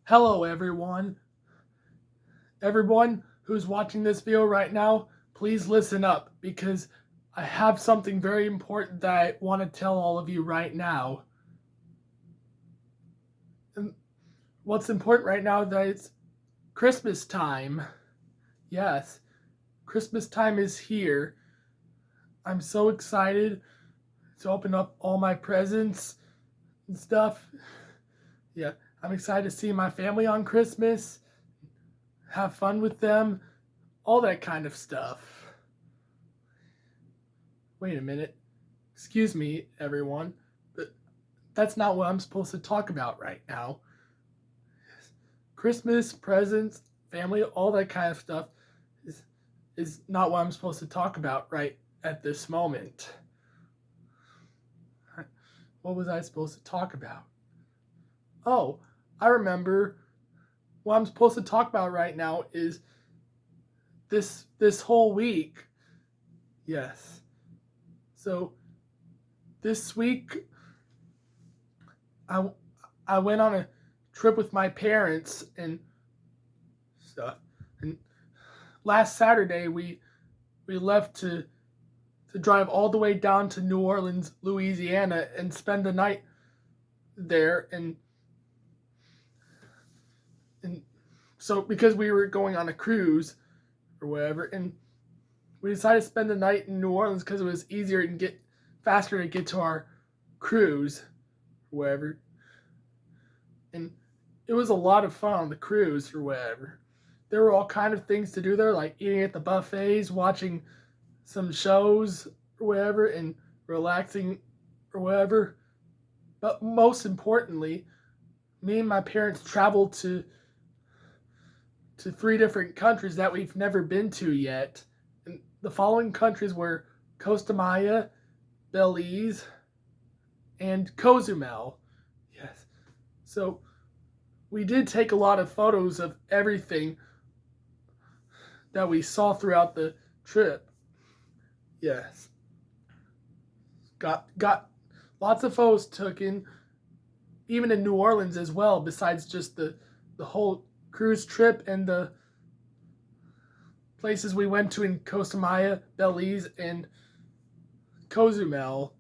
Hello, everyone. Everyone who's watching this video right now, please listen up because I have something very important that I want to tell all of you right now. And what's important right now is that it's Christmas time. Yes, Christmas time is here. I'm so excited to open up all my presents and stuff. Yeah, I'm excited to see my family on Christmas, have fun with them, all that kind of stuff. Wait a minute. Excuse me, everyone, but that's not what I'm supposed to talk about right now. Christmas, presents, family, all that kind of stuff is, is not what I'm supposed to talk about right at this moment. What was I supposed to talk about? Oh, I remember. What I'm supposed to talk about right now is this whole week. Yes. So this week I I went on a trip with my parents and stuff. And last Saturday we left to drive all the way down to New Orleans, Louisiana, and spend the night there. And so because we were going on a cruise or whatever, and we decided to spend the night in New Orleans because it was easier and get faster to get to our cruise or whatever. And it was a lot of fun on the cruise or whatever. There were all kind of things to do there, like eating at the buffets, watching some shows or whatever, and relaxing or whatever. But most importantly, me and my parents traveled to three different countries that we've never been to yet. And the following countries were Costa Maya, Belize, and Cozumel. Yes. So we did take a lot of photos of everything that we saw throughout the trip. Yes. Got lots of photos taken, even in New Orleans as well, besides just the whole cruise trip and the places we went to in Costa Maya, Belize, and Cozumel.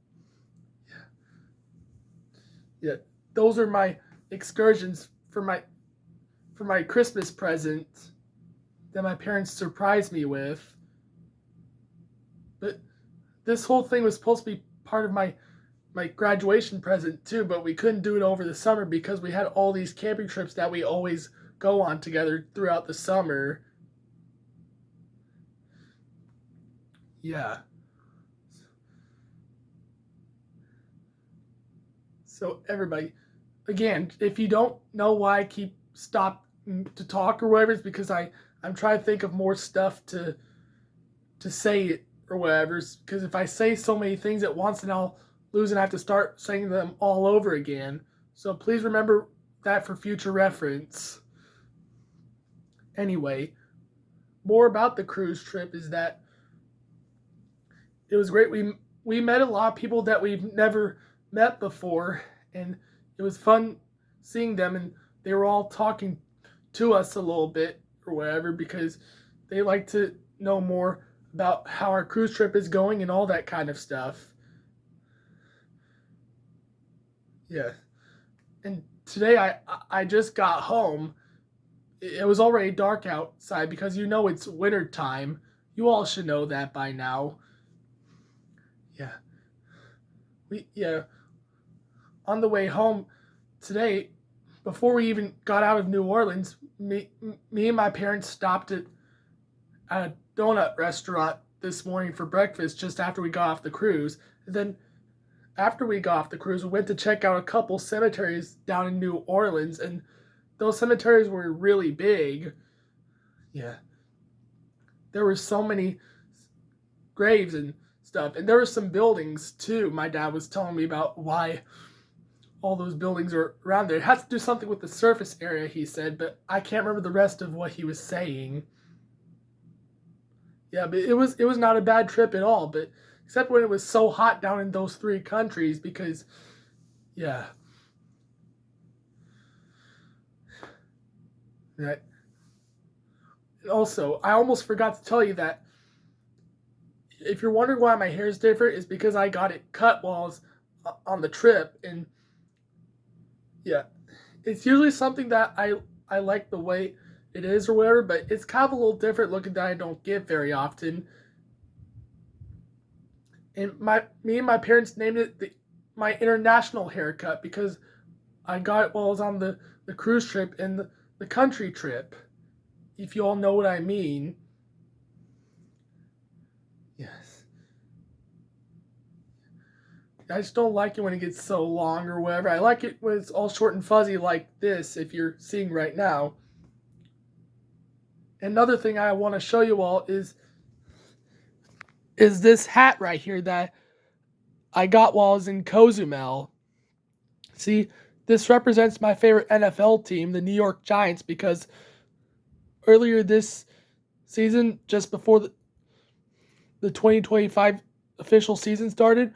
Yeah, those are my excursions for my Christmas present that my parents surprised me with. But this whole thing was supposed to be part of my graduation present too, but we couldn't do it over the summer because we had all these camping trips that we always go on together throughout the summer. Yeah. So everybody, again, if you don't know why I keep stop to talk or whatever, it's because I'm trying to think of more stuff to say it or whatever. Because if I say so many things at once, then I'll lose and I have to start saying them all over again. So please remember that for future reference. Anyway, more about the cruise trip is that it was great. We met a lot of people that we've never met before, and it was fun seeing them. And they were all talking to us a little bit or whatever because they like to know more about how our cruise trip is going and all that kind of stuff. Yeah. And today I just got home. It was already dark outside because you know it's winter time. You all should know that by now. Yeah. Yeah, on the way home today, before we even got out of New Orleans, me and my parents stopped at a donut restaurant this morning for breakfast just after we got off the cruise. And then after we got off the cruise, we went to check out a couple cemeteries down in New Orleans, and those cemeteries were really big. Yeah, there were so many graves and stuff, and there were some buildings too. My dad was telling me about why all those buildings are around there. It has to do something with the surface area, he said, but I can't remember the rest of what he was saying. Yeah, but it was not a bad trip at all, but except when it was so hot down in those three countries because yeah. Right. And also, I almost forgot to tell you that if you're wondering why my hair is different, it's because I got it cut while I was on the trip, and yeah, it's usually something that I like the way it is or whatever, but it's kind of a little different looking that I don't get very often. And me and my parents named it my international haircut because I got it while I was on the cruise trip and the country trip. If you all know what I mean. Yes. I just don't like it when it gets so long or whatever. I like it when it's all short and fuzzy like this, if you're seeing right now. Another thing I want to show you all is this hat right here that I got while I was in Cozumel. See, this represents my favorite NFL team, the New York Giants, because earlier this season, just before the 2025 official season started,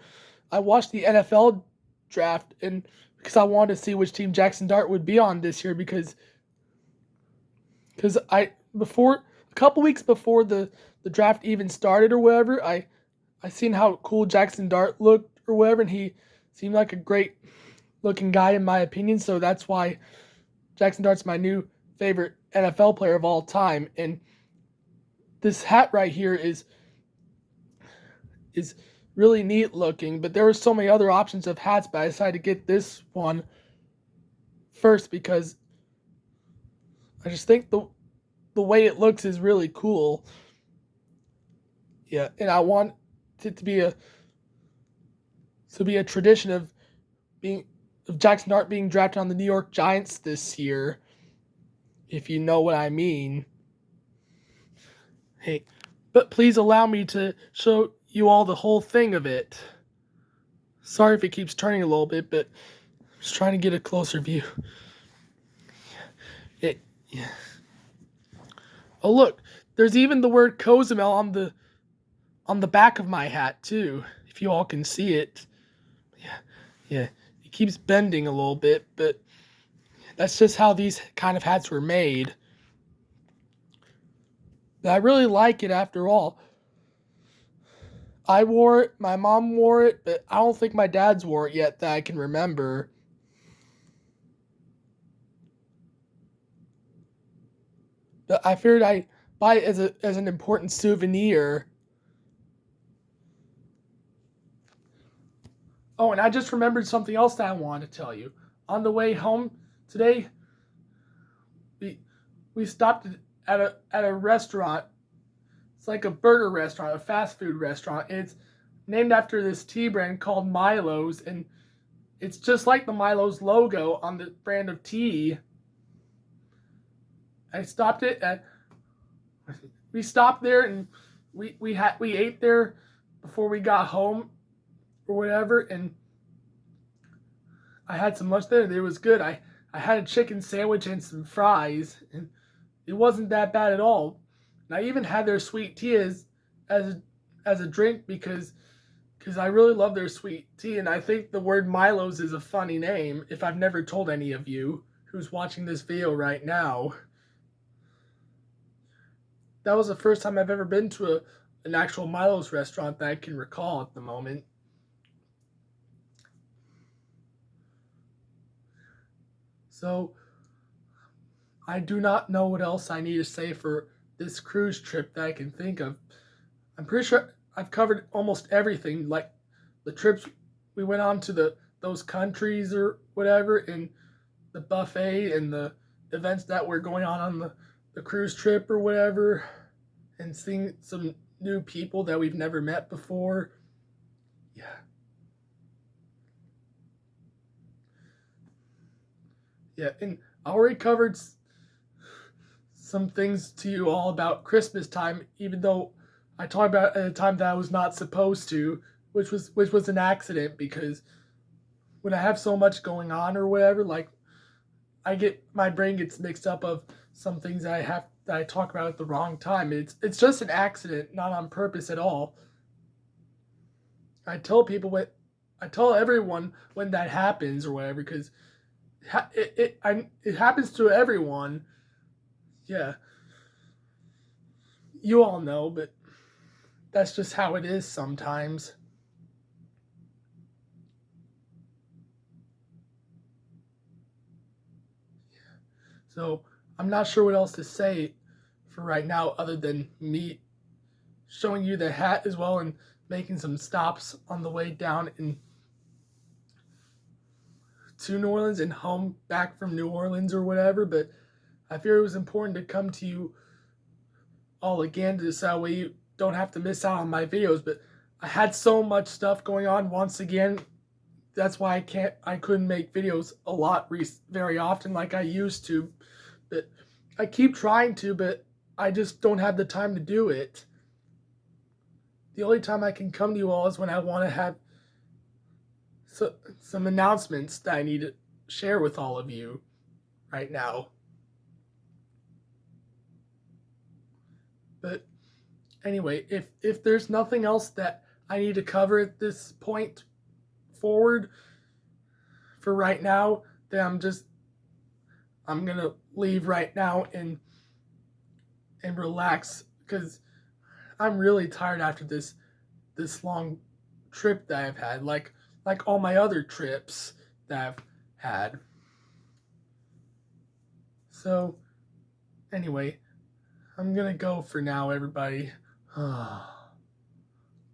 I watched the NFL draft, and because I wanted to see which team Jackson Dart would be on this year, because a couple weeks before the draft even started or whatever, I seen how cool Jackson Dart looked or whatever, and he seemed like a great looking guy in my opinion. So that's why Jackson Dart's my new favorite NFL player of all time. And this hat right here is really neat looking, but there were so many other options of hats, but I decided to get this one first because I just think the way it looks is really cool. Yeah, and I want it to be a tradition of Jackson Dart being drafted on the New York Giants this year, if you know what I mean. Hey, but please allow me to show you all the whole thing of it. Sorry if it keeps turning a little bit, but I'm just trying to get a closer view. Yeah. Oh look, there's even the word Cozumel on the back of my hat too, if you all can see it. Yeah. It keeps bending a little bit, but that's just how these kind of hats were made. I really like it after all. I wore it, my mom wore it, but I don't think my dad's wore it yet that I can remember. But I figured I'd buy it as an important souvenir. Oh, and I just remembered something else that I wanted to tell you. On the way home today, we we stopped at a restaurant. It's like a burger restaurant, a fast food restaurant. And it's named after this tea brand called Milo's, and it's just like the Milo's logo on the brand of tea. I stopped it at we stopped there and we ate there before we got home or whatever, and I had some lunch there and it was good. I had a chicken sandwich and some fries, and it wasn't that bad at all. And I even had their sweet tea as as a drink because I really love their sweet tea, and I think the word Milo's is a funny name if I've never told any of you who's watching this video right now. That was the first time I've ever been to an actual Milo's restaurant that I can recall at the moment. So I do not know what else I need to say for this cruise trip that I can think of. I'm pretty sure I've covered almost everything, like the trips we went on to those countries or whatever, and the buffet and the events that were going on the cruise trip or whatever, and seeing some new people that we've never met before. Yeah. Yeah, and I already covered some things to you all about Christmas time, even though I talked about it at a time that I was not supposed to, which was an accident because when I have so much going on or whatever, like my brain gets mixed up of some things that I talk about at the wrong time. It's just an accident, not on purpose at all. I tell people I tell everyone when that happens or whatever because it happens to everyone, Yeah, you all know, but that's just how it is sometimes. So I'm not sure what else to say for right now other than me showing you the hat as well and making some stops on the way down in to New Orleans and home back from New Orleans or whatever. But I fear it was important to come to you all again to that way you don't have to miss out on my videos. But I had so much stuff going on once again. That's why I couldn't make videos a lot very often like I used to. But I keep trying to, but I just don't have the time to do it. The only time I can come to you all is when I want to have some announcements that I need to share with all of you right now. But anyway, if there's nothing else that I need to cover at this point forward for right now, then I'm gonna leave right now and relax because I'm really tired after this long trip that I've had, like all my other trips that I've had. So anyway, I'm gonna go for now, everybody.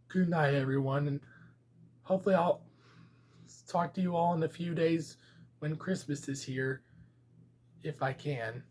Good night, everyone, and hopefully I'll talk to you all in a few days when Christmas is here, if I can.